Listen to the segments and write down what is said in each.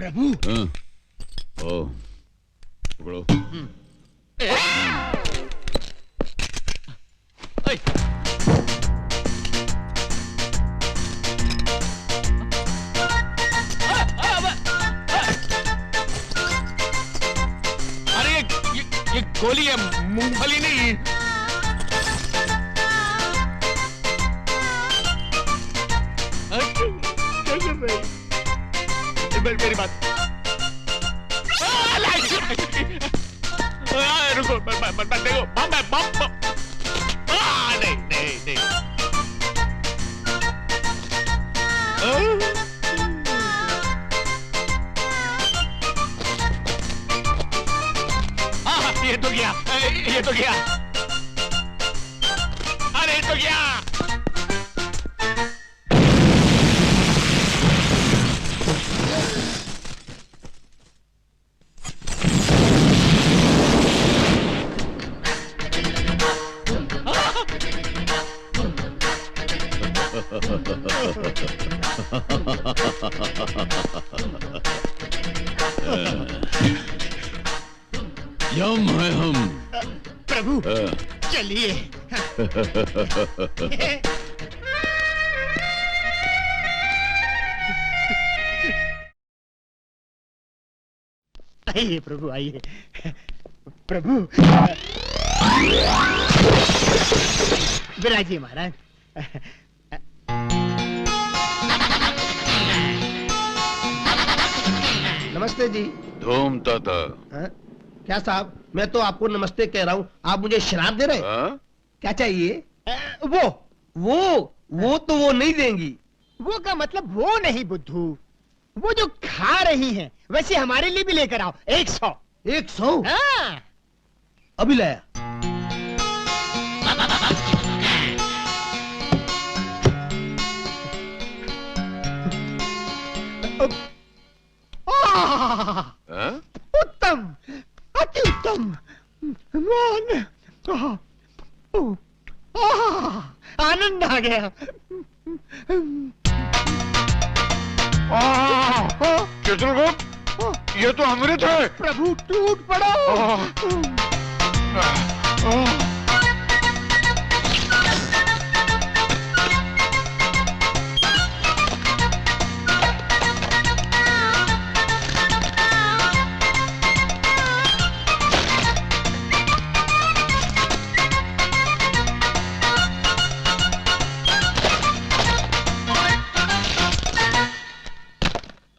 प्रभु। ओ, पकड़ो। अरे ये गोली है, मूंगफली नहीं। मेरी बात रुको, देखो बम है, बम। नहीं नहीं नहीं। ये तो गया, ये तो गया। अरे ये तो गया। यम है हम। प्रभु चलिए। आइए प्रभु, आइए प्रभु। विराजिए महाराज। नमस्ते जी। धूम ताता। क्या साहब, मैं तो आपको नमस्ते कह रहा हूँ, आप मुझे शराब दे रहे हैं? क्या चाहिए? वो तो वो नहीं देंगी। वो का मतलब वो नहीं बुद्धू, वो जो खा रही हैं, वैसे हमारे लिए भी लेकर आओ 100। 100? हाँ। अभी लाया। उत्तम, अति उत्तम। आनंद आ गया। चित्रगुप्त, ये तो अमृत है। प्रभु टूट पड़ो।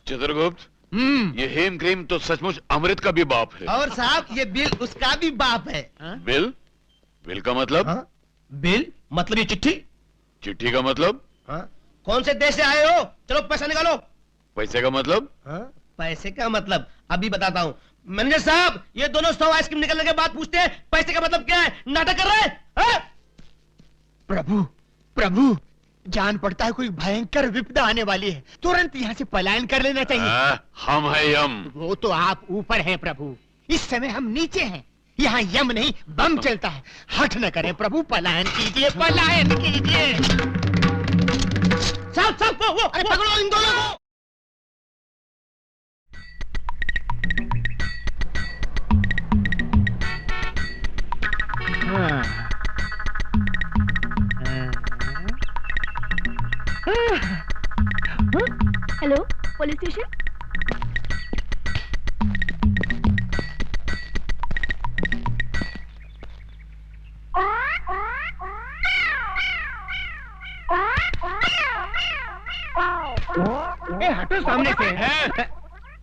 चित्रगुप्त, ये हेम क्रीम तो सचमुच अमृत का भी बाप है। और साहब, ये बिल उसका भी बाप है। बिल? बिल का मतलब? बिल मतलब ये चिट्ठी। चिट्ठी का मतलब? कौन से देश से आए हो? चलो पैसा निकालो। पैसे का मतलब? पैसे का मतलब अभी बताता हूँ। मैनेजर साहब, ये दोनों 100 आइसक्रीम निकलने के बाद पूछते हैं पैसे का मतलब क्या है। नाटक कर रहे हैं? प्रभु प्रभु, जान पड़ता है कोई भयंकर विपदा आने वाली है, तुरंत यहाँ से पलायन कर लेना चाहिए। हम है यम। वो तो आप ऊपर हैं प्रभु, इस समय हम नीचे हैं। यहाँ यम नहीं बम चलता है। हठ न करें प्रभु, पलायन कीजिए, पलायन कीजिए। साहब वो अरे पकड़ो इन दोनों को। Hello, police station. हटो सामने से।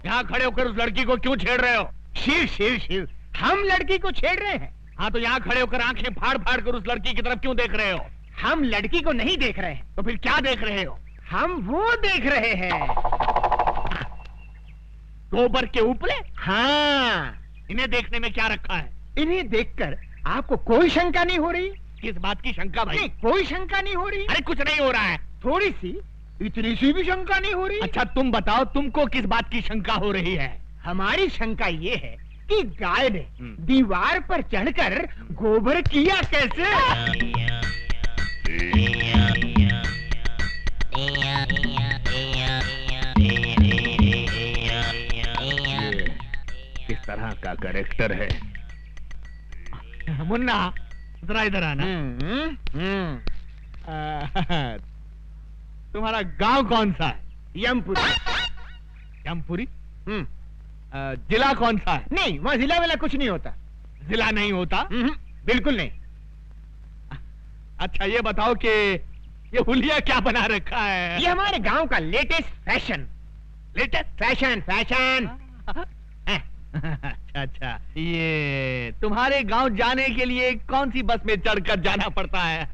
यहाँ खड़े होकर उस लड़की को क्यों छेड़ रहे हो? शिव शिव शिव, हम लड़की को छेड़ रहे हैं। हाँ तो यहाँ खड़े होकर आंखें फाड़ फाड़ कर उस लड़की की तरफ क्यों देख रहे हो? हम लड़की को नहीं देख रहे हैं। तो फिर क्या देख रहे हो? हम वो देख रहे हैं, गोबर के ऊपर। हाँ। इन्हें देखने में क्या रखा है? इन्हें देखकर आपको कोई शंका नहीं हो रही? किस बात की शंका भाई? नहीं, कोई शंका नहीं हो रही। अरे कुछ नहीं हो रहा है। थोड़ी सी, इतनी सी भी शंका नहीं हो रही। अच्छा तुम बताओ, तुमको किस बात की शंका हो रही है? हमारी शंका ये है कि गाय ने दीवार पर चढ़कर गोबर किया कैसे? क्या कैरेक्टर है। मुन्ना जरा इधर आना। तुम्हारा गांव कौन सा है? यमपुरी। यमपुरी? जिला कौन सा है? नहीं, वहाँ जिला वाला कुछ नहीं होता। जिला नहीं होता? बिल्कुल नहीं। अच्छा ये बताओ कि ये हुलिया क्या बना रखा है? ये हमारे गांव का latest fashion. Latest fashion fashion. अच्छा, ये तुम्हारे गांव जाने के लिए कौन सी बस में चढ़कर जाना पड़ता है?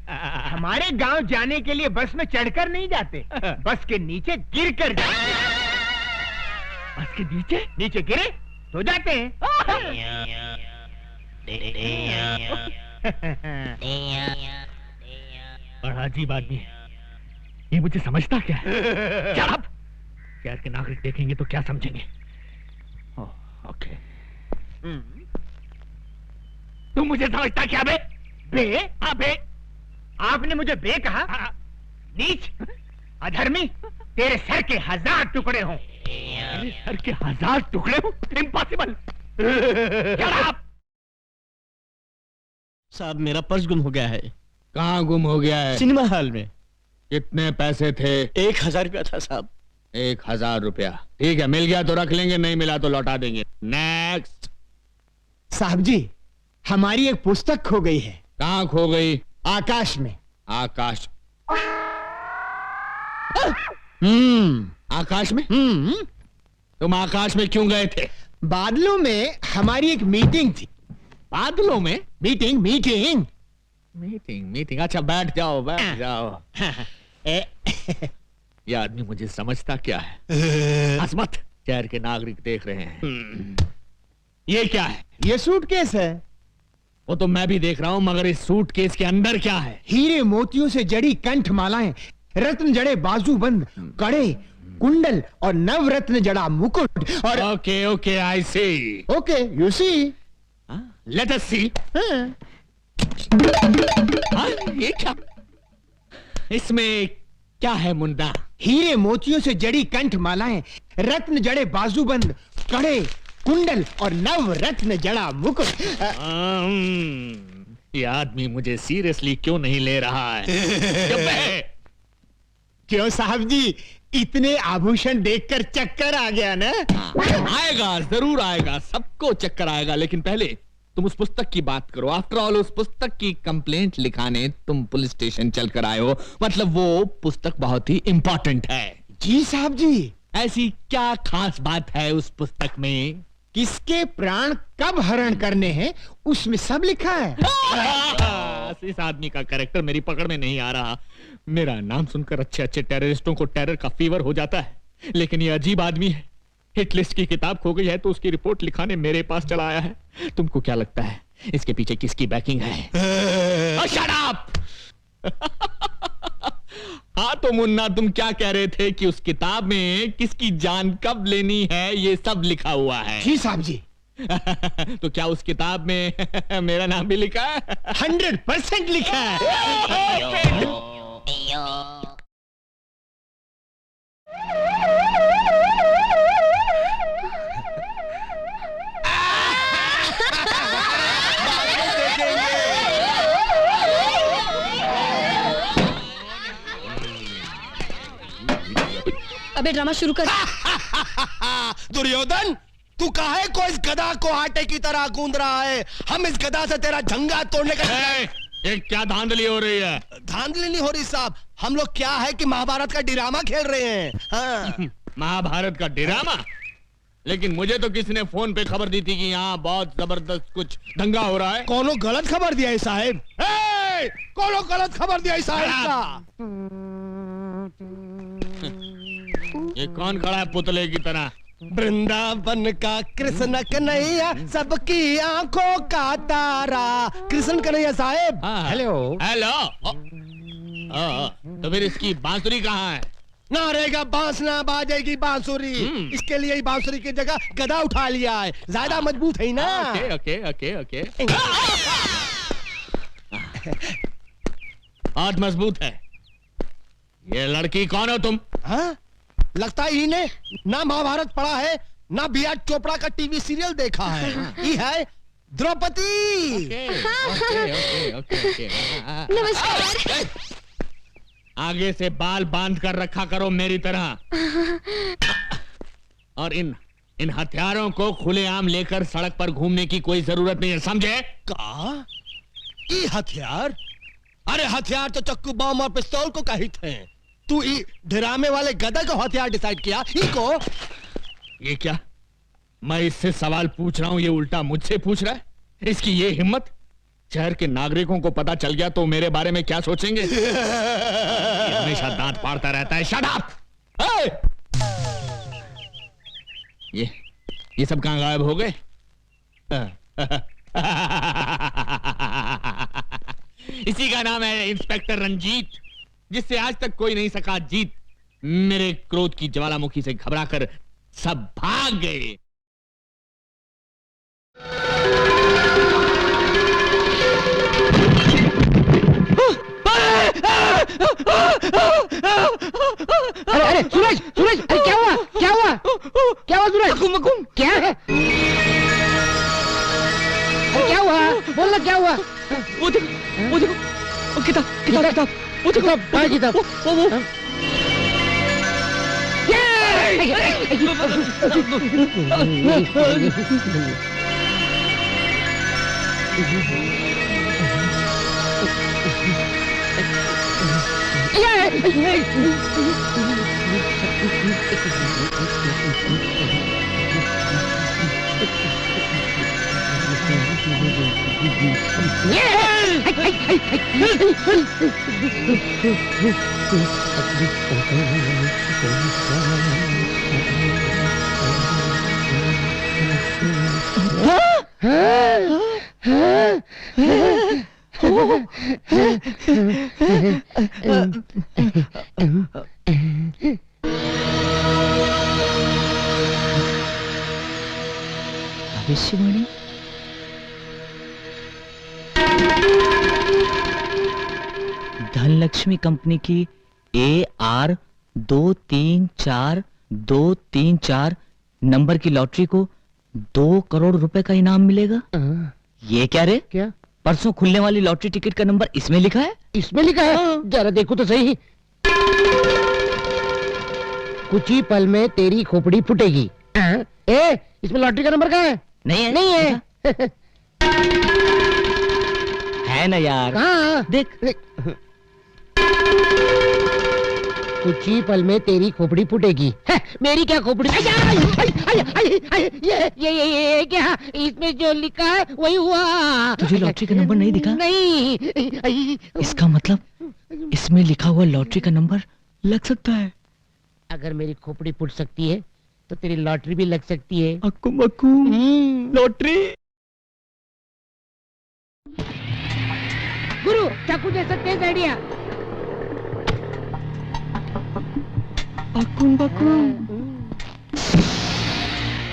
हमारे गांव जाने के लिए बस में चढ़कर नहीं जाते, बस के नीचे गिर कर जाते। बस के नीचे? नीचे गिरे तो जाते हैं। बड़ा अजीब आदमी है ये, मुझे समझता क्या है? Shut up! शहर के नागरिक देखेंगे तो क्या समझेंगे? ओके। तुम मुझे समझता क्या बे? बे? हाँ बे। आपने मुझे बे कहा? नीच, अधर्मी, तेरे सर के 1000 टुकड़े हों। मेरे सर के 1000 टुकड़े हों? इम्पॉसिबल। साहब मेरा पर्स गुम हो गया है। कहाँ गुम हो गया है? सिनेमा हॉल में। कितने पैसे थे? 1000 रुपया था साहब। 1000 रुपया, ठीक है, मिल गया तो रख लेंगे, नहीं मिला तो लौटा देंगे। नेक्स्ट। साहब जी, हमारी एक पुस्तक खो गई है। कहाँ खो गई? आकाश में। आकाश? आकाश में? तुम आकाश में क्यों गए थे? बादलों में हमारी एक मीटिंग थी। बादलों में? Meeting meeting meeting. अच्छा बैठ जाओ, बैठ जाओ। ये आदमी मुझे समझता क्या है? असमत, शहर के नागरिक देख रहे हैं। ये क्या है? ये सूटकेस है। वो तो मैं भी देख रहा हूं, मगर इस सूटकेस के अंदर क्या है? हीरे मोतियों से जड़ी कंठ मालाएं, रत्न जड़े बाजूबंद, कड़े, कुंडल और नवरत्न जड़ा मुकुट और okay okay, I see. Okay, you see. Let us see. ये क्या? इसमें क्या है मुन्ना? हीरे मोतियों से जड़ी कंठ मालाएं, रत्न जड़े बाजूबंद, कड़े, कुंडल और नव रत्न जड़ा मुकुट। ये आदमी मुझे सीरियसली क्यों नहीं ले रहा है? क्यों साहब जी, इतने आभूषण देखकर चक्कर आ गया ना? आएगा, जरूर आएगा, सबको चक्कर आएगा, लेकिन पहले तुम उस पुस्तक की बात करो। आफ्टर ऑल उस पुस्तक की कंप्लेंट लिखाने तुम पुलिस स्टेशन चलकर आए हो, मतलब वो पुस्तक बहुत ही इंपॉर्टेंट है। जी साहब जी। ऐसी क्या खास बात है उस पुस्तक में? किसके प्राण कब हरण करने हैं उसमें सब लिखा है। इस आदमी का कैरेक्टर मेरी पकड़ में नहीं आ रहा। मेरा नाम सुनकर अच्छे अच्छे टेररिस्टों को टेरर का फीवर हो जाता है, लेकिन ये अजीब आदमी है। हिट लिस्ट की किताब खो गई है तो उसकी रिपोर्ट लिखाने मेरे पास चला आया है। तुमको क्या लगता है इसके पीछे किसकी बैकिंग है? Shut up! हाँ तो मुन्ना, तुम क्या कह रहे थे कि उस किताब में किसकी जान कब लेनी है ये सब लिखा हुआ है? जी साहब जी। तो क्या उस किताब में मेरा नाम भी लिखा है? 100% लिखा है। अबे ड्रामा शुरू कर। दुर्योधन, तू काहे को इस गधा को आटे की तरह गूंद रहा है? हम इस गधा से तेरा झंगा तोड़ने का। ये क्या धांधली हो रही है? धांधली नहीं हो रही साहब, हम लोग क्या है कि महाभारत का ड्रामा खेल रहे हैं। हाँ। महाभारत का ड्रामा? लेकिन मुझे तो किसी ने फोन पे खबर दी थी कि यहाँ बहुत जबरदस्त कुछ दंगा हो रहा है। कोनो गलत खबर दिया है साहब। कोनो गलत खबर दिया है साहब। ये कौन खड़ा है पुतले की तरह? वृंदावन का कृष्ण कन्हैया, सबकी आंखों का तारा, कृष्ण कन्हैया साहब। Hello hello. तो फिर इसकी बांसुरी कहाँ है? ना रहेगा बांस ना बाजेगी बांसुरी। इसके लिए ही बांसुरी की जगह गदा उठा लिया है, ज्यादा मजबूत है ना। Okay okay okay okay. हाथ मजबूत है। ये लड़की कौन हो तुम? हाँ? लगता ही ने ना महाभारत पढ़ा है ना बी आर चोपड़ा का टीवी सीरियल देखा है। ये है द्रौपदी। नमस्कार। आगे से बाल बांध कर रखा करो मेरी तरह। और इन हथियारों को खुलेआम लेकर सड़क पर घूमने की कोई जरूरत नहीं है, समझे? का ये हथियार? अरे हथियार तो चक्कू बम और पिस्तौल को कहित हैं। तू ड्रामे वाले गधा को हथियार डिसाइड किया इको? ये क्या? मैं इससे सवाल पूछ रहा हूं, ये उल्टा मुझसे पूछ रहा है। इसकी ये हिम्मत! शहर के नागरिकों को पता चल गया तो मेरे बारे में क्या सोचेंगे? ये हमेशा दांत फाड़ता रहता है। Shut up! ये सब कहां गायब हो गए? इसी का नाम है इंस्पेक्टर रंजीत, जिससे आज तक कोई नहीं सका जीत। मेरे क्रोध की ज्वालामुखी से घबराकर सब भाग गए। अरे सूरज, सूरज, अरे क्या हुआ? क्या हुआ? क्या हुआ सूरज? क्या है? अरे क्या हुआ? बोलना क्या हुआ? वो देखो, किताब, वो देखो, कहाँ किताब? वो भविष्यवाणी। धनलक्ष्मी कंपनी की AR234234 नंबर की लॉटरी को 2 करोड़ रुपए का इनाम मिलेगा। ये क्या रे? क्या? परसों खुलने वाली लॉटरी टिकट का नंबर इसमें लिखा है? इसमें लिखा है? जरा देखो तो सही। कुछ ही पल में तेरी खोपड़ी फूटेगी। इसमें लॉटरी का नंबर कहाँ है? नहीं है। नहीं है। है ना यार? कहाँ? देख। कुछ ही पल में तेरी खोपड़ी फूटेगी। मेरी क्या खोपड़ी? ये क्या? इसमें जो लिखा है वही हुआ। तुझे लॉटरी का नंबर नहीं दिखा? नहीं। इसका मतलब इसमें लिखा हुआ लॉटरी का नंबर लग सकता है। अगर मेरी खोपड़ी फूट सकती है तो तेरी लॉटरी भी लग सकती है। अक्कू मक्कू लॉटरी। गुरु चाकू जैसा तेज आइडिया।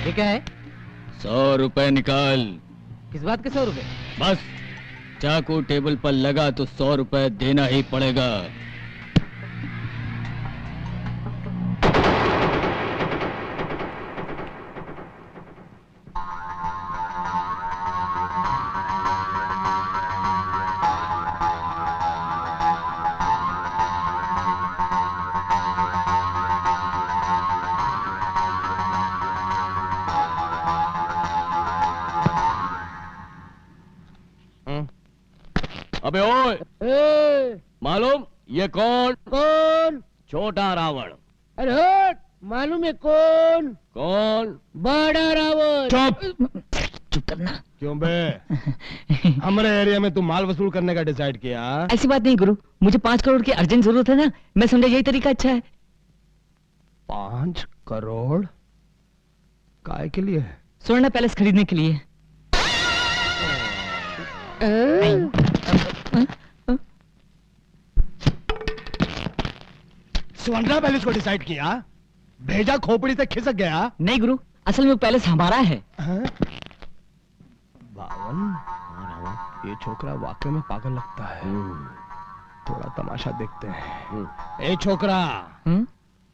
ये क्या है? 100 रुपए निकाल। किस बात के 100 रुपए? बस चाकू टेबल पर लगा तो 100 रुपए देना ही पड़ेगा। अबे ओए, मालूम ये कौन? कौन? छोटा रावण। अरे हट, मालूम है कौन? कौन? बड़ा रावण। चुप करना। क्यों बे? हमारे एरिया में तू माल वसूल करने का डिसाइड किया? ऐसी बात नहीं गुरु, मुझे 5 करोड़ की अर्जेंट जरूरत है ना, मैं समझा यही तरीका अच्छा है। 5 करोड़? काय के लिए? स्वर्ण पैलेस खरीदने के लिए। स्वर्ण पैलेस को डिसाइड किया? भेजा खोपड़ी से खिसक गया? नहीं गुरु, असल में वो पैलेस हमारा है। बावन, ये छोकरा वाकई में पागल लगता है। थोड़ा तमाशा देखते हैं। ए छोकरा,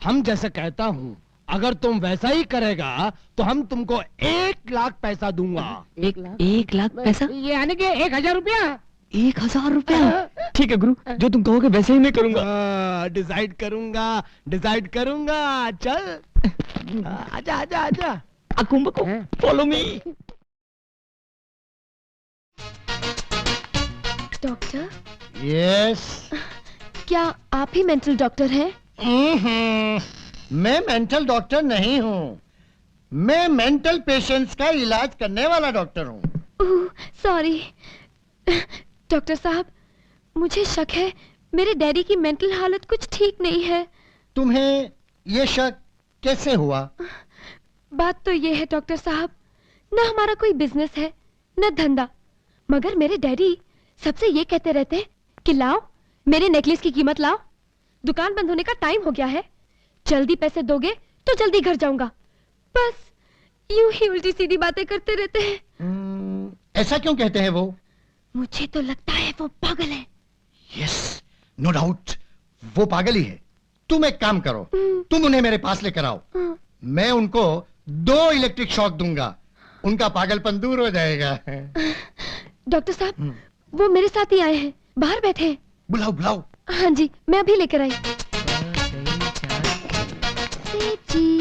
हम जैसे कहता हूँ अगर तुम वैसा ही करेगा तो हम तुमको 1 लाख पैसा दूंगा। 1 लाख पैसा? ये आने के 1000 रुपया। 1000 रुपया? ठीक है गुरु, जो तुम कहोगे वैसे ही मैं करूंगा। डिसाइड करूंगा। चल आजा आजा आजा। अकुम्बको, फॉलो मी। Doctor, yes. क्या आप ही मेंटल डॉक्टर हैं? मैं मेंटल डॉक्टर नहीं हूँ, मैं मेंटल पेशेंट्स का इलाज करने वाला डॉक्टर हूँ। सॉरी डॉक्टर साहब, मुझे शक है मेरे डैडी की मेंटल हालत कुछ ठीक नहीं है। तुम्हें ये शक कैसे हुआ? बात तो ये है डॉक्टर साहब, न हमारा कोई बिजनेस है न धंधा, मगर मेरे डैडी सबसे ये कहते रहते हैं कि लाओ मेरे नेकलेस की कीमत लाओ, दुकान बंद होने का टाइम हो गया है, जल्दी पैसे दोगे तो जल्दी घर जाऊंगा। बस यूं ही उल्टी सीधी बातें करते रहते हैं। ऐसा क्यों कहते हैं वो? मुझे तो लगता है वो पागल है। यस, नो डाउट, वो पागल ही है। तुम एक काम करो, तुम उन्हें मेरे पास लेकर आओ, मैं उनको 2 इलेक्ट्रिक शॉक दूंगा, उनका पागलपन दूर हो जाएगा। डॉक्टर साहब, वो मेरे साथ ही आए हैं, बाहर बैठे हैं। बुलाओ बुलाओ। हाँ जी, मैं अभी लेकर आई। सेठ जी,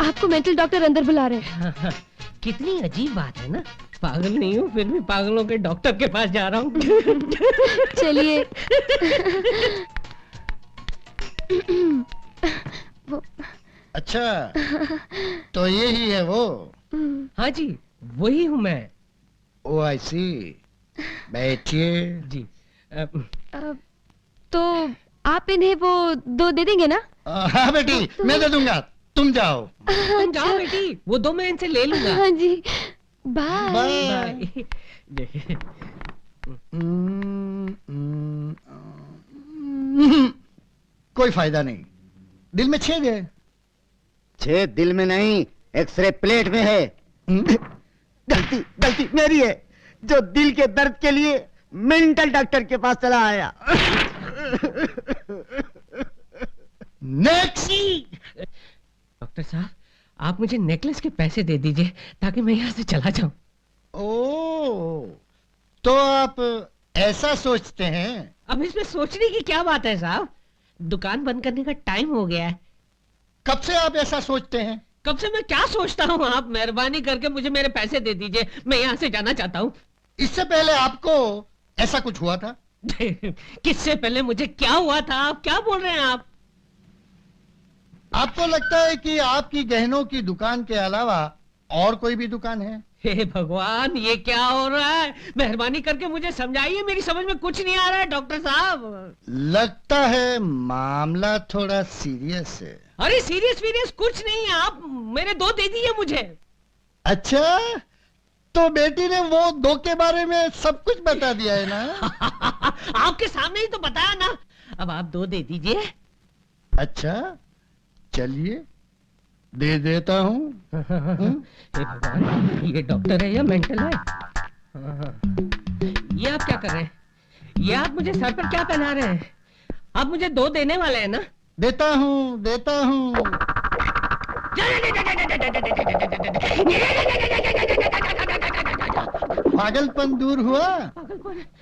आपको मेंटल डॉक्टर अंदर बुला रहे हैं। कितनी अजीब बात है ना, पागल नहीं हूँ फिर भी पागलों के डॉक्टर के पास जा रहा हूँ। चलिए। अच्छा, तो ये ही है वो? हाँ जी, वही हूँ मैं। ओ आई सी, बैठिए जी। तो आप इन्हें वो 2 दे देंगे ना? हाँ बेटी, मैं दे दूंगा, तुम जाओ। तुम जाओ बेटी, वो 2 मैं इनसे ले लूंगा। हाँ जी, बाय। बाय। कोई फायदा नहीं, दिल में छेद है। छेद दिल में नहीं, एक्सरे प्लेट में है। गलती मेरी है, जो दिल के दर्द के लिए मेंटल डॉक्टर के पास चला आया। नेक्स्ट। डॉक्टर साहब, आप मुझे नेकलेस के पैसे दे दीजिए ताकि मैं यहाँ से चला जाऊं। ओ, तो आप ऐसा सोचते हैं? अब इसमें सोचने की क्या बात है साहब, दुकान बंद करने का टाइम हो गया है। कब से आप ऐसा सोचते हैं? कब से मैं क्या सोचता हूँ, आप मेहरबानी करके मुझे मेरे पैसे दे दीजिए, मैं यहाँ से जाना चाहता हूँ। इससे पहले आपको ऐसा कुछ हुआ था? किससे पहले मुझे क्या हुआ था, आप क्या बोल रहे हैं आप? आपको लगता है कि आपकी गहनों की दुकान के अलावा और कोई भी दुकान है? हे भगवान, ये क्या हो रहा है, मेहरबानी करके मुझे समझाइए, मेरी समझ में कुछ नहीं आ रहा है डॉक्टर साहब। लगता है मामला थोड़ा सीरियस है। अरे सीरियस कुछ नहीं है, आप मेरे 2 दे दीजिए मुझे। अच्छा, तो बेटी ने वो 2 के बारे में सब कुछ बता दिया है ना? आपके सामने ही तो बताया ना, अब आप 2 दे दीजिए। अच्छा, चलिए दे देता हूँ। ये डॉक्टर है या मेंटल है? ये आप क्या कर रहे हैं, ये आप मुझे सर पर क्या पहना रहे हैं? आप मुझे 2 देने वाले हैं ना? देता हूँ। पागलपन दूर हुआ?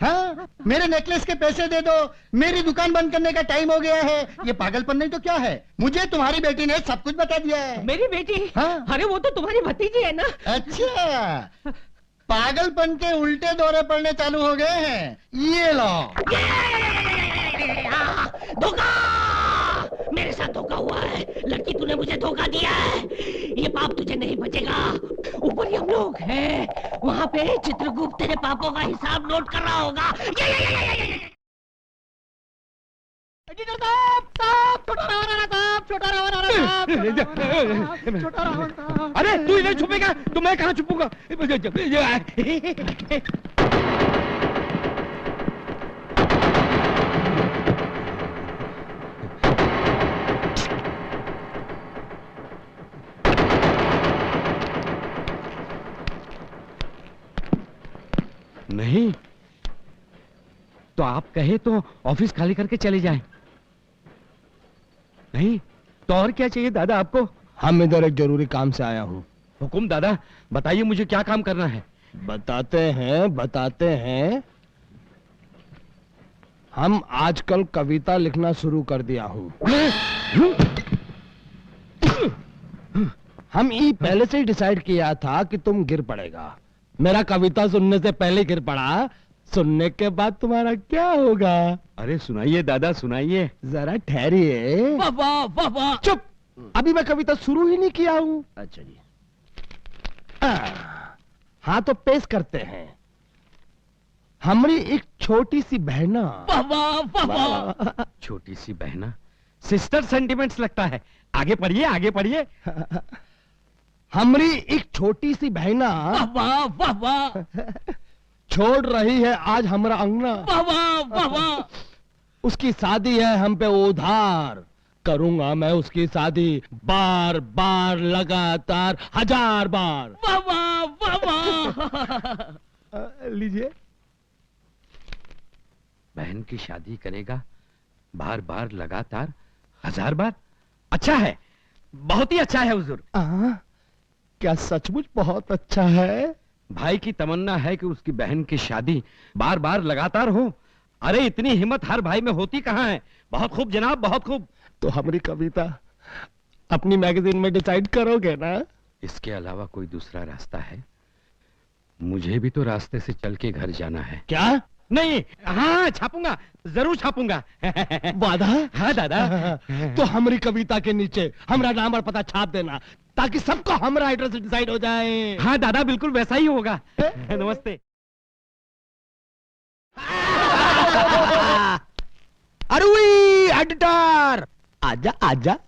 हाँ, मेरे नेकलेस के पैसे दे दो, मेरी दुकान बंद करने का टाइम हो गया है। ये पागलपन नहीं तो क्या है? मुझे तुम्हारी बेटी ने सब कुछ बता दिया है। मेरी बेटी? हाँ। अरे वो तो तुम्हारी भतीजी है ना। अच्छा, पागलपन के उल्टे दौरे पड़ने चालू हो गए हैं। ये लो। धोखा, मेरे साथ धोखा हुआ है, लड़की तूने मुझे धोखा दिया है, ये पाप तुझे नहीं बचेगा। ऊपर हम लोग हैं, वहाँ पे चित्रगुप्त तेरे पापों का हिसाब नोट कर रहा होगा। अरे तू इधर छुपेगा तो मैं कहाँ छुपूंगा? नहीं तो आप कहे तो ऑफिस खाली करके चले जाएं। नहीं तो और क्या चाहिए दादा आपको? हम इधर एक जरूरी काम से आया हूँ। हुकुम दादा, बताइए मुझे क्या काम करना है। बताते हैं। हम आजकल कविता लिखना शुरू कर दिया हूँ। हम ये पहले से ही डिसाइड किया था कि तुम गिर पड़ेगा। मेरा कविता सुनने से पहले गिर पड़ा, सुनने के बाद तुम्हारा क्या होगा? अरे सुनाइए दादा, सुनाइए। जरा ठहरिए। वाह वाह वाह वाह। चुप, अभी मैं कविता शुरू ही नहीं किया हूँ। अच्छा जी। हाँ तो पेश करते हैं। हमारी एक छोटी सी बहना। वाह वाह वाह वाह। छोटी सी बहना, सिस्टर सेंटिमेंट्स लगता है। आगे पढ़िए, आगे पढ़िए। हमारी एक छोटी सी बहना वाह वाह वाह। छोड़ रही है आज हमारा अंगना। वाह वाह वाह वाह। उसकी शादी है हम पे उधार, करूंगा मैं उसकी शादी बार बार लगातार 1000 बार। वाह वाह वाह वाह। लीजिए। बहन की शादी करेगा बार बार लगातार 1000 बार। अच्छा है, बहुत ही अच्छा है हुजूर। क्या सचमुच बहुत अच्छा है? भाई की तमन्ना है कि उसकी बहन की शादी बार बार लगातार हो। अरे इतनी हिम्मत हर भाई में होती कहाँ है। बहुत खूब जनाब, बहुत खूब। तो हमारी कविता अपनी मैगजीन में डिसाइड करोगे ना? इसके अलावा कोई दूसरा रास्ता है? मुझे भी तो रास्ते से चल के घर जाना है। क्या? नहीं, हाँ छापूंगा, जरूर छापूंगा। वादा? हाँ दादा। तो हमारी कविता के नीचे हमारा नाम और पता छाप देना, ताकि सबको हमारा एड्रेस डिसाइड हो जाए। हाँ दादा, बिल्कुल वैसा ही होगा। नमस्ते। अरे एडिटर, आजा आजा।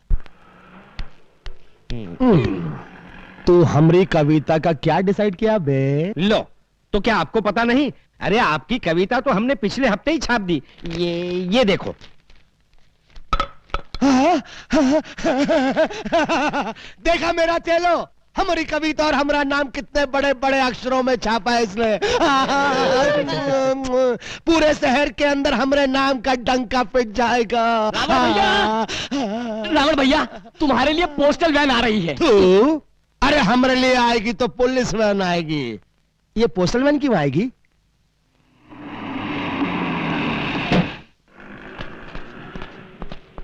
तू हमारी कविता का क्या डिसाइड किया बे? लो, तो क्या आपको पता नहीं? अरे आपकी कविता तो हमने पिछले हफ्ते ही छाप दी। ये देखो। देखा मेरा चेलो, हमारी कविता और हमारा नाम कितने बड़े बड़े अक्षरों में छापा है इसने। पूरे शहर के अंदर हमारे नाम का डंका पिट जाएगा। रावण भैया, तुम्हारे लिए पोस्टल वैन आ रही है। तू? अरे हमारे लिए आएगी तो पुलिस वैन आएगी। ये पोस्टल वैन क्यों आएगी?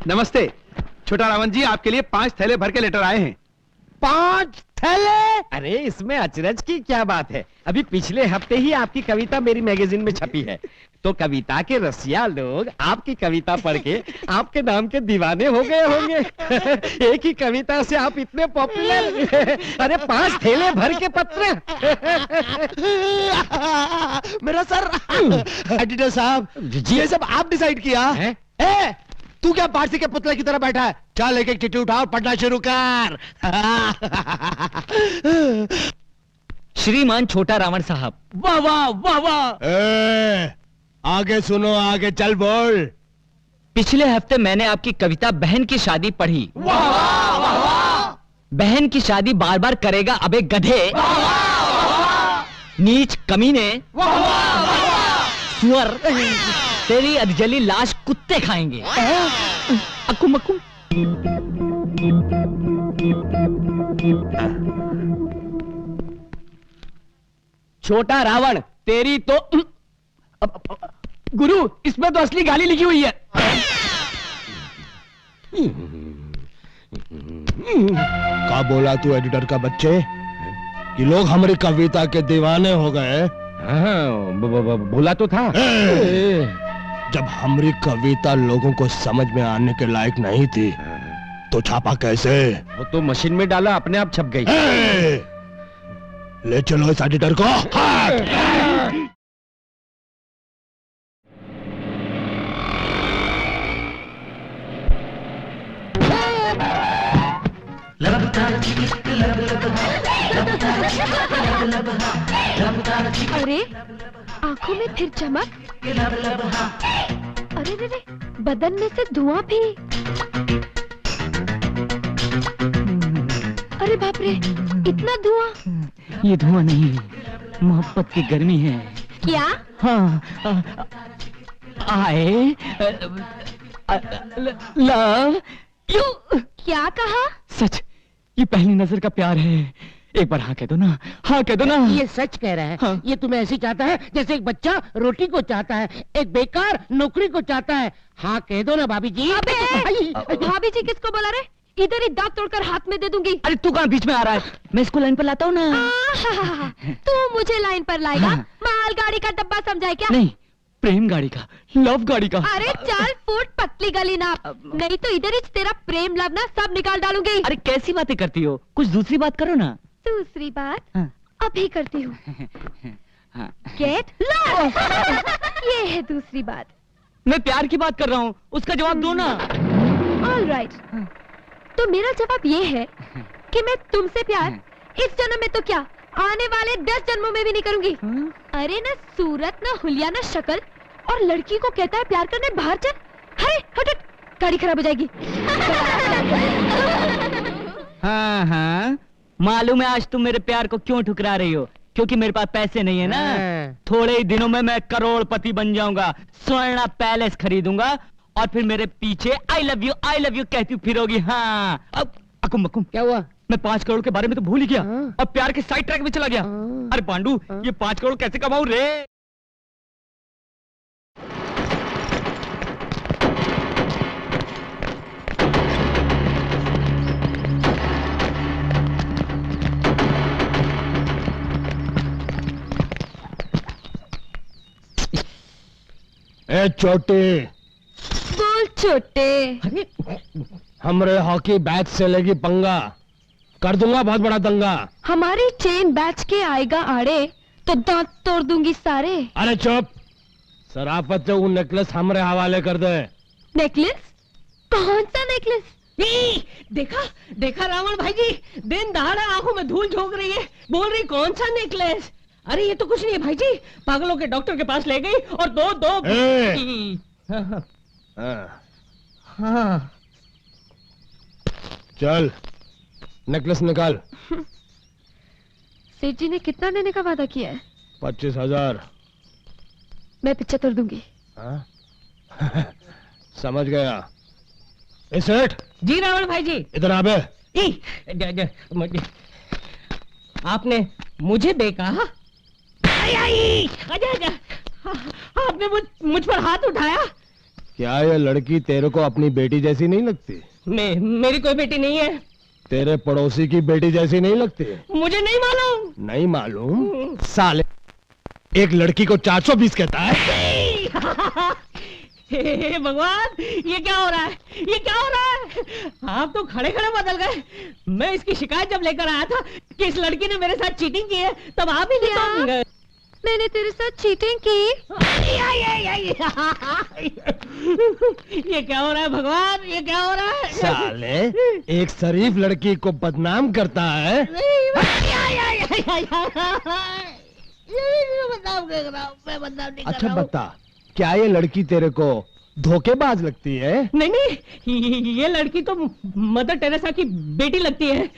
नमस्ते छोटा रावण जी, आपके लिए 5 थैले भर के लेटर आए हैं। 5 थैले? अरे इसमें अचरज की क्या बात है? अभी पिछले हफ्ते ही आपकी कविता मेरी मैगजीन में छपी है। तो कविता के रसिया लोग आपकी कविता पढ़ के आपके नाम के दीवाने हो गए होंगे। एक ही कविता से आप इतने पॉपुलर। अरे 5 थैले भर के पत्र। मेरा सर। एडिटर साहब, ये सब आप डिसाइड किया? तू क्या पारसी के पुतले की तरह बैठा है? चल एक एक चिट्ठी उठा और पढ़ना शुरू कर। श्रीमान छोटा रावण साहब। वाह वाह वाह वाह। आगे सुनो, आगे चल बोल। पिछले हफ्ते मैंने आपकी कविता बहन की शादी पढ़ी। वाह वाह वाह। बहन की शादी बार बार करेगा अबे गधे। वाह वाह। नीच कमीने। वाह वाह। सुअर, तेरी अधजली लाश कुत्ते खाएंगे। अकुम अकुम। छोटा रावण, तेरी तो गुरु, इसमें तो असली गाली लिखी हुई है। क्या बोला तू एडिटर का बच्चे? कि लोग हमारी कविता के दीवाने हो गए? बोला तो था। जब हमारी कविता लोगों को समझ में आने के लायक नहीं थी तो छापा कैसे? वो तो मशीन में डाला, अपने आप छप गई। ले चलो इस एडिटर को। अरे आंखों में फिर चमक। अरे रे, बदन में से धुआं भी। अरे बाप रे, इतना धुआं। ये धुआं नहीं, मोहब्बत की गर्मी है। क्या? हाँ, आए लव यू। क्या कहा? सच, ये पहली नजर का प्यार है। एक बार हाँ कह दो ना, हाँ कह दो ना। ये सच कह रहा है। हाँ। ये तुम्हें ऐसे चाहता है जैसे एक बच्चा रोटी को चाहता है, एक बेकार नौकरी को चाहता है। हाँ कह दो ना भाभी जी। भाभी जी किसको बोला रे? इधर ही दांत तोड़कर हाथ में दे दूंगी। अरे तू कहाँ बीच में आ रहा है? मैं इसको लाइन पर लाता हूँ ना। तू मुझे लाइन पर लाएगा? हाँ। मालगाड़ी का डब्बा समझाए क्या? नहीं, प्रेम गाड़ी का, लव गाड़ी का। अरे 4 फुट पतली गली नाप, नहीं तो इधर ही तेरा प्रेम लव ना सब निकाल डालूंगी। अरे कैसी बातें करती हो? कुछ दूसरी बात करो ना। दूसरी बात हाँ। अभी करती हूँ। हाँ। Get lost. ये है दूसरी बात। मैं प्यार की बात कर रहा हूँ, उसका जवाब दो ना। ऑल राइट, तो मेरा जवाब ये है कि मैं तुमसे प्यार इस जन्म में तो क्या, आने वाले 10 जन्मों में भी नहीं करूंगी। अरे ना सूरत, ना हुलिया, ना शक्ल, और लड़की को कहता है प्यार करने बाहर चल। अरे हट हट, गाड़ी खराब हो जाएगी। हाँ हाँ, मालूम है आज तुम मेरे प्यार को क्यों ठुकरा रही हो? क्योंकि मेरे पास पैसे नहीं है ना। थोड़े ही दिनों में मैं करोड़पति बन जाऊंगा, स्वर्ण पैलेस खरीदूंगा, और फिर मेरे पीछे आई लव यू कहती फिरोगी। हाँ, अब अकुम बकुम क्या हुआ? मैं 5 करोड़ के बारे में तो भूल ही गया, हाँ। अब प्यार के साइड ट्रैक में चला गया। अरे पांडू, ये 5 करोड़ कैसे कमाऊं रे? ए छोटे, बोल छोटे। हमरे हॉकी बैच से लेगी पंगा, कर दूंगा बहुत बड़ा दंगा। हमारी चेन बैच के आएगा आड़े तो दांत तोड़ दूंगी सारे। अरे चुप, सराफत से वो नेकलेस हमरे हवाले कर दे। नेकलेस? कौन सा नेकलेस? देखा देखा रावण भाई जी, दिन दहाड़ा आंखों में धूल झोंक रही है, बोल रही कौन सा नेकलेस। अरे ये तो कुछ नहीं है भाई जी, पागलों के डॉक्टर के पास ले गई और दो हाँ। चल नेकलेस निकाल। सेठ जी ने कितना देने का वादा किया है? 25,000। मैं 75 दूंगी। हाँ? समझ गया। ए सेठ जी रावण भाई जी। इधर आ बे। आपने मुझे देखा? आपने मुझ पर हाथ उठाया। क्या ये लड़की तेरे को अपनी बेटी जैसी नहीं लगती? मेरी कोई बेटी नहीं है। तेरे पड़ोसी की बेटी जैसी नहीं लगती? मुझे नहीं मालूम। नहीं मालूम? साले एक लड़की को 420 कहता है। हे भगवान, ये क्या हो रहा है? ये क्या हो रहा है? आप तो खड़े खड़े बदल गए। मैं इसकी शिकायत जब लेकर आया था कि इस लड़की ने मेरे साथ चीटिंग की है, तब आप ही नहीं गए। मैंने तेरे साथ चीटिंग की? ये क्या हो रहा है भगवान, ये क्या हो रहा है? साले एक शरीफ लड़की को बदनाम करता है। अच्छा बता, क्या ये लड़की तेरे को धोखेबाज लगती है? नहीं, ये लड़की तो मदर टेरेसा की बेटी लगती है,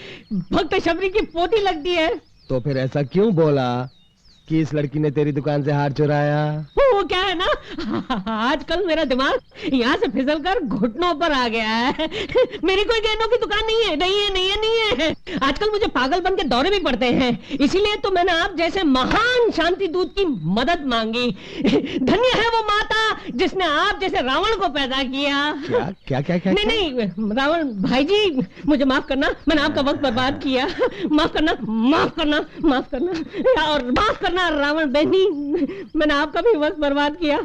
भक्त शबरी की पोती लगती है। तो फिर ऐसा क्यों बोला कि इस लड़की ने तेरी दुकान से हार चुराया? वो क्या है ना, आजकल मेरा दिमाग यहाँ से फिसल कर घुटनों पर आ गया है। मेरी कोई गहनों की दुकान नहीं है, नहीं है। आजकल मुझे पागलपन के दौरे भी पड़ते हैं, इसीलिए तो मैंने आप जैसे महान शांति दूत की मदद मांगी। धन्य है वो माता जिसने आप जैसे रावण को पैदा किया। क्या? नहीं, रावण भाई जी, मुझे माफ करना, मैंने आपका वक्त बर्बाद किया। माफ करना और माफ करना रावण बहनी, मैंने आपका भी वक्त बर्बाद किया।